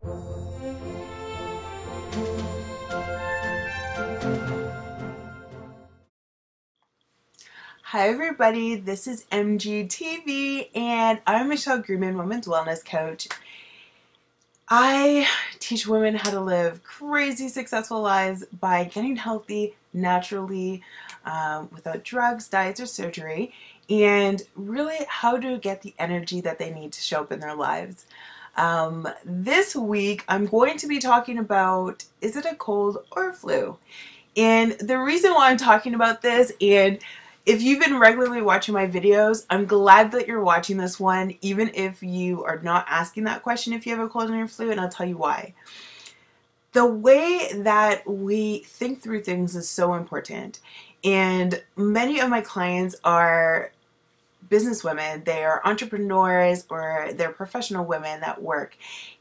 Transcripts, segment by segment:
Hi everybody, this is MGTV and I'm Michelle Greenman, Women's Wellness Coach. I teach women how to live crazy successful lives by getting healthy naturally, without drugs, diets, or surgery, and really how to get the energy that they need to show up in their lives. This week I'm going to be talking about, is it a cold or a flu? And the reason why I'm talking about this, and if you've been regularly watching my videos, I'm glad that you're watching this one, even if you are not asking that question if you have a cold or flu, and I'll tell you why. The way that we think through things is so important, and many of my clients are business women, they're entrepreneurs, or they're professional women that work.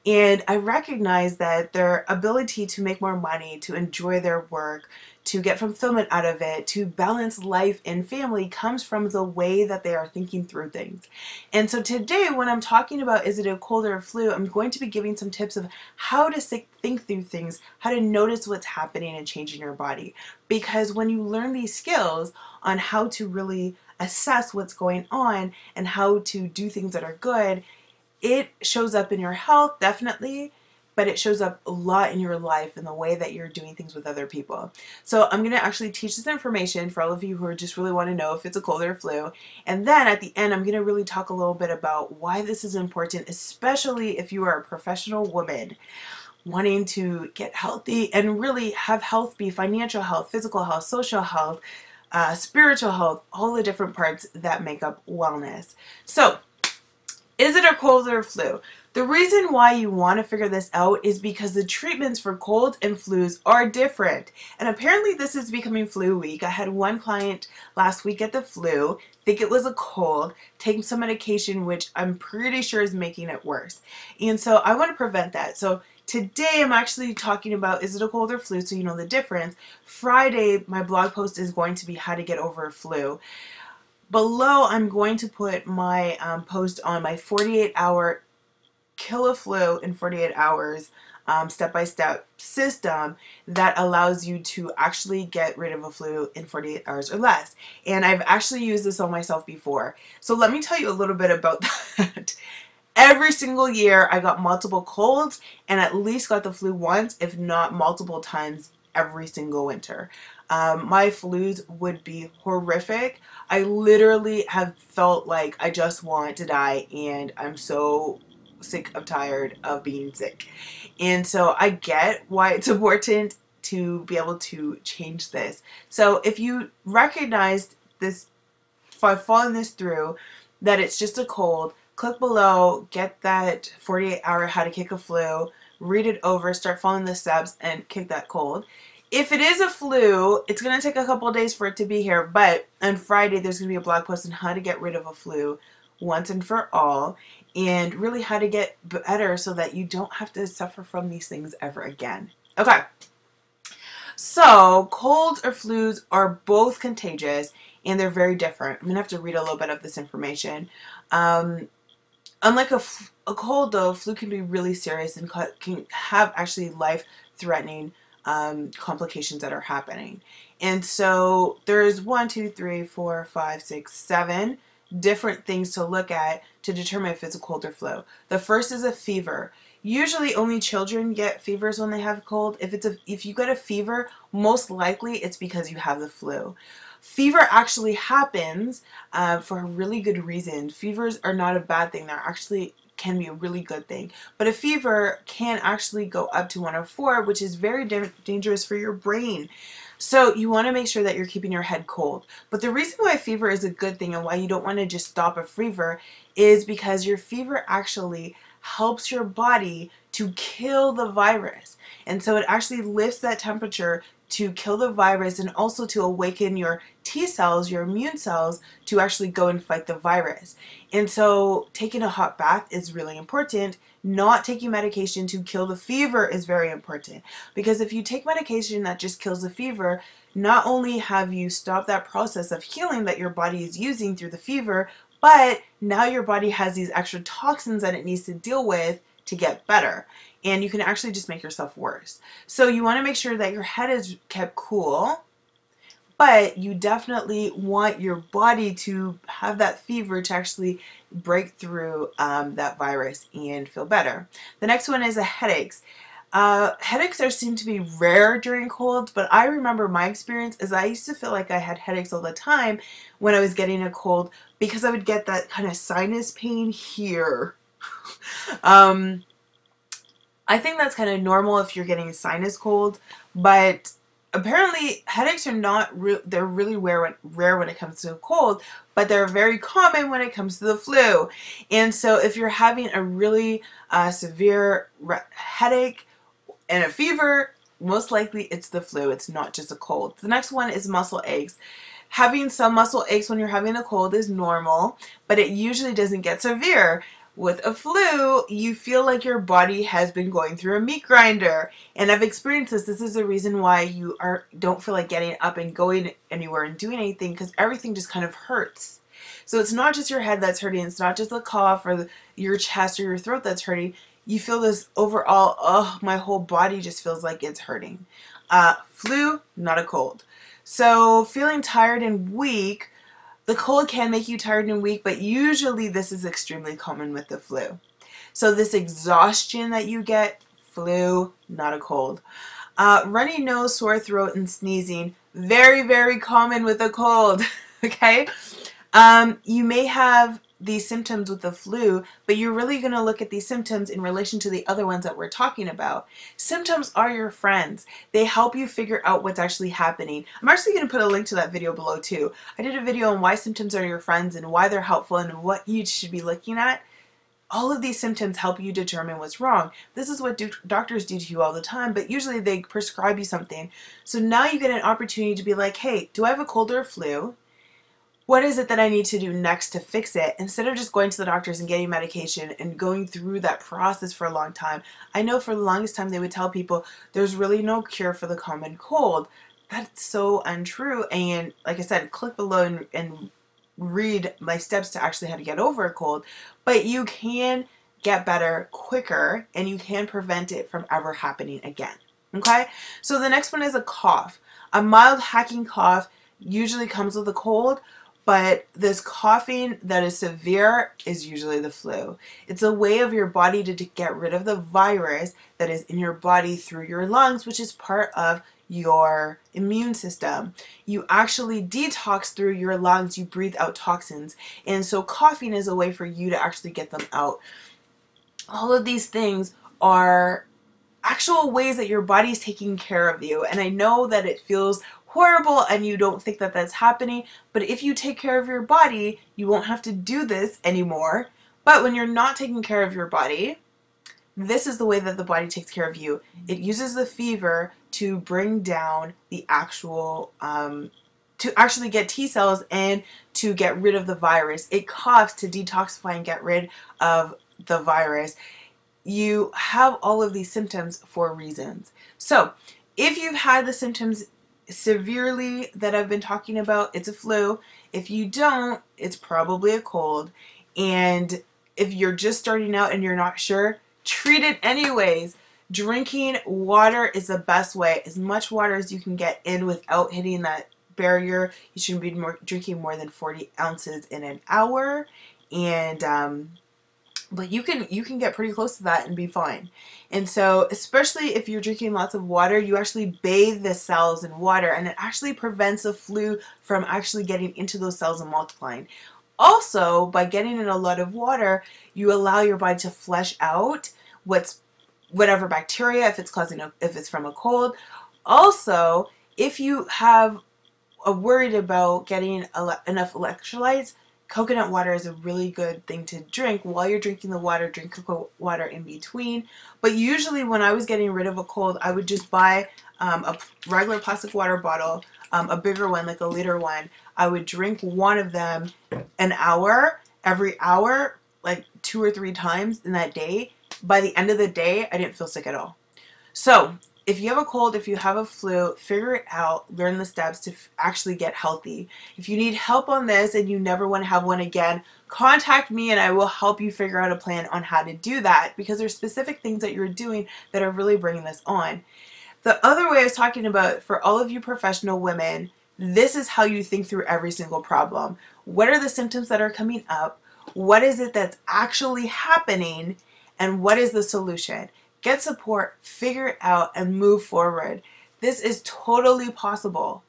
And I recognize that their ability to make more money, to enjoy their work, to get fulfillment out of it, to balance life and family comes from the way that they are thinking through things. And so today, when I'm talking about is it a cold or a flu, I'm going to be giving some tips of how to think through things, how to notice what's happening and changing your body. Because when you learn these skills on how to really assess what's going on and how to do things that are good, it shows up in your health, definitely, but it shows up a lot in your life and the way that you're doing things with other people. So I'm going to actually teach this information for all of you who are just really want to know if it's a cold or a flu. And then at the end, I'm going to really talk a little bit about why this is important, especially if you are a professional woman wanting to get healthy and really have health be financial health, physical health, social health, spiritual health, all the different parts that make up wellness. So, is it a cold or a flu? The reason why you want to figure this out is because the treatments for colds and flus are different. And apparently this is becoming flu week. I had one client last week get the flu, think it was a cold, take some medication which I'm pretty sure is making it worse. And so I want to prevent that. So today I'm actually talking about, is it a cold or flu, so you know the difference. Friday my blog post is going to be how to get over a flu. Below, I'm going to put my post on my 48-hour kill a flu in 48 hours step-by-step system that allows you to actually get rid of a flu in 48 hours or less. And I've actually used this on myself before. So let me tell you a little bit about that. Every single year I got multiple colds and at least got the flu once, if not multiple times every single winter. My flus would be horrific. I literally have felt like I just want to die and I'm so sick of tired of being sick. And so I get why it's important to be able to change this. So if you recognize this, by following this through, that it's just a cold, click below, get that 48-hour how to kick a flu, read it over, start following the steps, and kick that cold. If it is a flu, it's going to take a couple of days for it to be here, but on Friday there's going to be a blog post on how to get rid of a flu once and for all, and really how to get better so that you don't have to suffer from these things ever again. Okay, so colds or flus are both contagious and they're very different. I'm going to have to read a little bit of this information. Unlike a cold though, flu can be really serious and can have actually life-threatening complications that are happening. And so there's 1, 2, 3, 4, 5, 6, 7 different things to look at to determine if it's a cold or flu. The first is a fever. Usually only children get fevers when they have a cold. If you get a fever, most likely it's because you have the flu. Fever actually happens for a really good reason. Fevers are not a bad thing. They're actually can be a really good thing. But a fever can actually go up to 104, which is very dangerous for your brain. So you want to make sure that you're keeping your head cold. But the reason why fever is a good thing and why you don't want to just stop a fever is because your fever actually helps your body to kill the virus. And so it actually lifts that temperature to kill the virus and also to awaken your T cells, your immune cells, to actually go and fight the virus. And so taking a hot bath is really important. Not taking medication to kill the fever is very important, because if you take medication that just kills the fever, not only have you stopped that process of healing that your body is using through the fever, but now your body has these extra toxins that it needs to deal with to get better. And you can actually just make yourself worse. So you want to make sure that your head is kept cool, but you definitely want your body to have that fever to actually break through that virus and feel better. The next one is headaches. Headaches seem to be rare during colds, but I remember my experience is I used to feel like I had headaches all the time when I was getting a cold because I would get that kind of sinus pain here. I think that's kind of normal if you're getting a sinus cold, but apparently headaches are not they're really rare when it comes to a cold, but they're very common when it comes to the flu. And so if you're having a really severe headache and a fever, most likely it's the flu. It's not just a cold. The next one is muscle aches. Having some muscle aches when you're having a cold is normal, but it usually doesn't get severe. With a flu, you feel like your body has been going through a meat grinder. And I've experienced this. This is the reason why you don't feel like getting up and going anywhere and doing anything, because everything just kind of hurts. So it's not just your head that's hurting. It's not just the cough or your chest or your throat that's hurting. You feel this overall, oh, my whole body just feels like it's hurting. Flu, not a cold. So feeling tired and weak, the cold can make you tired and weak, but usually this is extremely common with the flu. So this exhaustion that you get, flu, not a cold. Runny nose, sore throat, and sneezing, very, very common with a cold, okay? You may have these symptoms with the flu, but you're really going to look at these symptoms in relation to the other ones that we're talking about. Symptoms are your friends. They help you figure out what's actually happening. I'm actually going to put a link to that video below too. I did a video on why symptoms are your friends and why they're helpful and what you should be looking at. All of these symptoms help you determine what's wrong. This is what doctors do to you all the time, but usually they prescribe you something. So now you get an opportunity to be like, hey, do I have a cold or a flu? What is it that I need to do next to fix it? Instead of just going to the doctors and getting medication and going through that process for a long time. I know for the longest time they would tell people there's really no cure for the common cold. That's so untrue. And like I said, click below and read my steps to actually how to get over a cold. But you can get better quicker and you can prevent it from ever happening again. Okay? So the next one is a cough. A mild hacking cough usually comes with a cold, but this coughing that is severe is usually the flu. It's a way of your body to get rid of the virus that is in your body through your lungs, which is part of your immune system. You actually detox through your lungs. You breathe out toxins. And so coughing is a way for you to actually get them out. All of these things are actual ways that your body is taking care of you. And I know that it feels horrible and you don't think that that's happening, but if you take care of your body, you won't have to do this anymore. But when you're not taking care of your body, this is the way that the body takes care of you. It uses the fever to bring down the actual, to actually get T cells and to get rid of the virus. It coughs to detoxify and get rid of the virus. You have all of these symptoms for reasons. So if you've had the symptoms severely that I've been talking about, it's a flu. If you don't, it's probably a cold. And if you're just starting out and you're not sure, treat it anyways. Drinking water is the best way. As much water as you can get in without hitting that barrier. You shouldn't be drinking more than 40 ounces in an hour. And but you can get pretty close to that and be fine. And so, especially if you're drinking lots of water, you actually bathe the cells in water, and it actually prevents the flu from actually getting into those cells and multiplying. Also, by getting in a lot of water, you allow your body to flush out whatever bacteria, if it's from a cold. Also, if you have worried about getting enough electrolytes, coconut water is a really good thing to drink. While you're drinking the water, drink coconut water in between. But usually when I was getting rid of a cold, I would just buy a regular plastic water bottle, a bigger one, like a liter one. I would drink one of them every hour, like 2 or 3 times in that day. By the end of the day, I didn't feel sick at all. So if you have a cold, if you have a flu, figure it out, learn the steps to actually get healthy. If you need help on this and you never want to have one again, contact me and I will help you figure out a plan on how to do that, because there's specific things that you're doing that are really bringing this on. The other way I was talking about, for all of you professional women, this is how you think through every single problem. What are the symptoms that are coming up? What is it that's actually happening? And what is the solution? Get support, figure it out, and move forward. This is totally possible.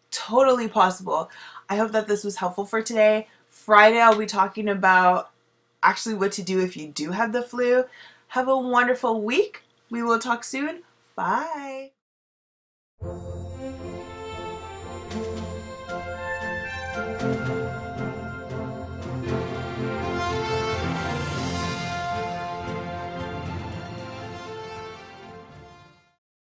Totally possible. I hope that this was helpful for today. Friday, I'll be talking about actually what to do if you do have the flu. Have a wonderful week. We will talk soon. Bye.